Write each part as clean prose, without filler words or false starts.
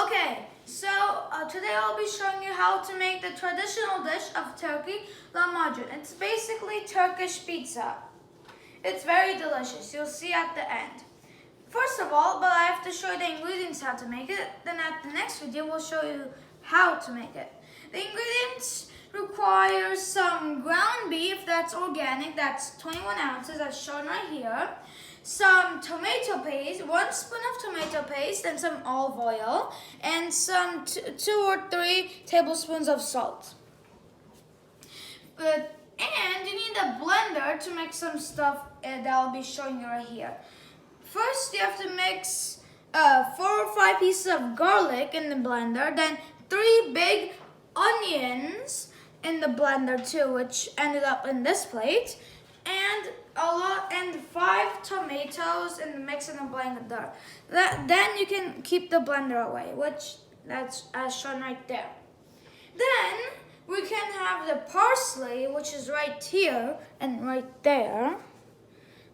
Okay, so today I'll be showing you how to make the traditional dish of Turkey, lahmacun. It's basically Turkish pizza. It's very delicious. You'll see at the end. First of all, but I have to show you the ingredients how to make it. Then at the next video, we'll show you how to make it. The ingredients require some ground beef that's organic, that's 21 ounces as shown right here. Some tomato paste, 1 spoon of tomato paste and some olive oil, and some 2 or 3 tablespoons of salt. And you need a blender to make some stuff that I'll be showing you right here. First, you have to mix 4 or 5 pieces of garlic in the blender, then 3 big onions in the blender too, which ended up in this plate, and 5 tomatoes in the mix in the blender. Then you can keep the blender away, which that's as shown right there. Then we can have the parsley, which is right here and right there,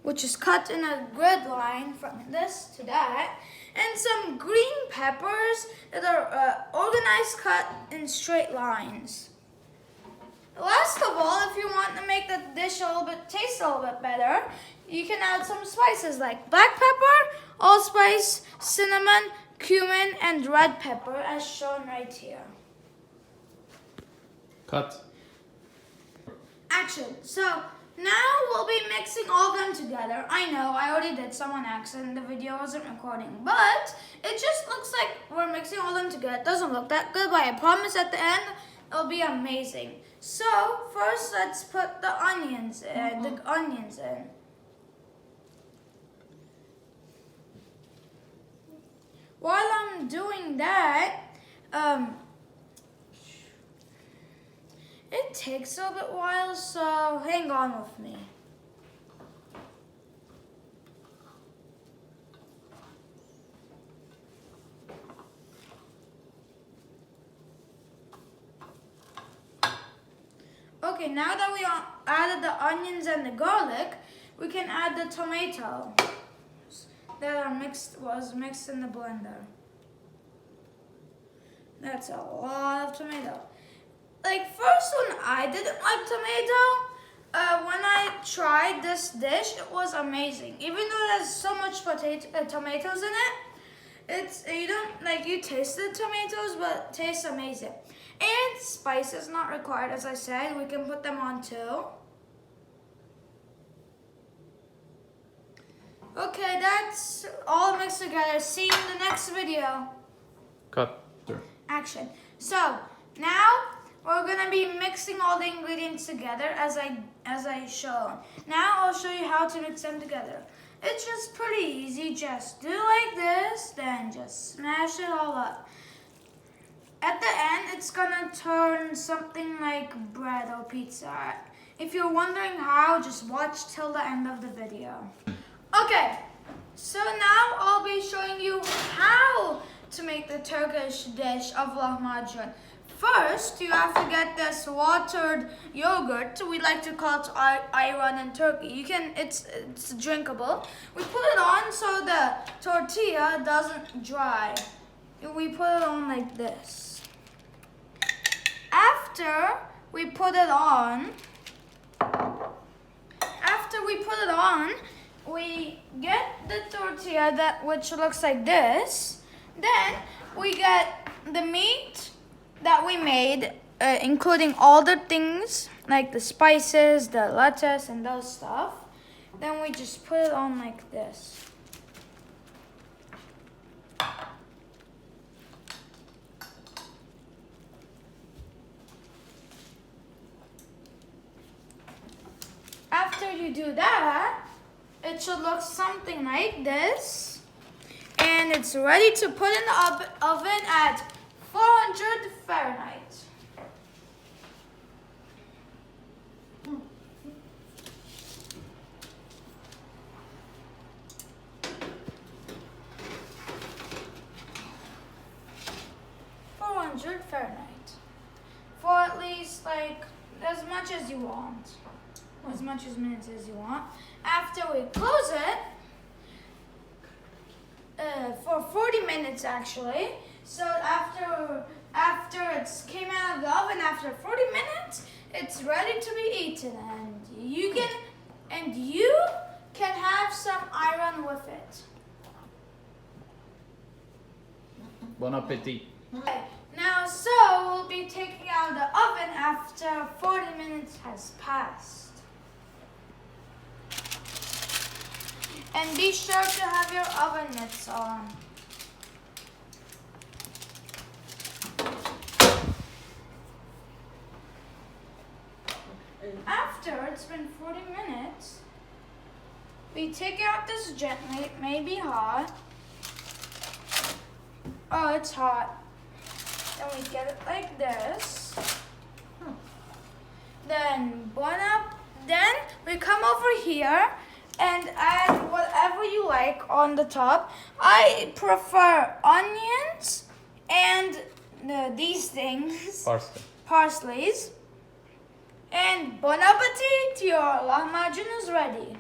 which is cut in a grid line from this to that, and some green peppers that are organized, cut in straight lines. Last of all, if you want to make the dish taste a little bit better, you can add some spices like black pepper, allspice, cinnamon, cumin, and red pepper as shown right here. Cut. Action. So now we'll be mixing all of them together. I know, I already did someone accident, the video wasn't recording, but it just looks like we're mixing all of them together. It doesn't look that good, but I promise at the end, it'll be amazing. So first, let's put the onions in. While I'm doing that, it takes a little bit while, so hang on with me. Okay, now that we added the onions and the garlic, we can add the tomato that was mixed in the blender. That's a lot of tomato. Like first when I didn't like tomato, when I tried this dish, it was amazing. Even though it has so much tomatoes in it, you taste the tomatoes, but it tastes amazing. And spice is not required, as I said. We can put them on too. Okay, that's all mixed together. See you in the next video. Cut. Sure. Action. So now we're gonna be mixing all the ingredients together as I showed. Now I'll show you how to mix them together. It's just pretty easy. Just do like this, then just smash it all up. At the end, it's gonna turn something like bread or pizza. If you're wondering how, just watch till the end of the video. Okay, so now I'll be showing you how to make the Turkish dish of lahmacun. First, you have to get this watered yogurt. We like to call it ayran in Turkey. It's drinkable. We put it on so the tortilla doesn't dry. We put it on like this. After we put it on, we get the tortilla which looks like this. Then we get the meat that we made, including all the things like the spices, the lettuce, and those stuff. Then we just put it on like this. After you do that, it should look something like this. And it's ready to put in the oven at 400 Fahrenheit. Fahrenheit for at least like as much as you want, as much as minutes as you want. After we close it for 40 minutes actually, So after it's came out of the oven after 40 minutes, it's ready to be eaten, and you can have some iron with it. Bon appetit. Okay, now we'll be taking out of the oven after 40 minutes has passed. And be sure to have your oven mitts on. After it's been 40 minutes, we take out this gently. It may be hot. Oh, it's hot. Then we get it like this. Then Then we come over here and add whatever you like on the top. I prefer onions and these things. Parsley. Parsley's. And bon appetit, your lahmacun is ready.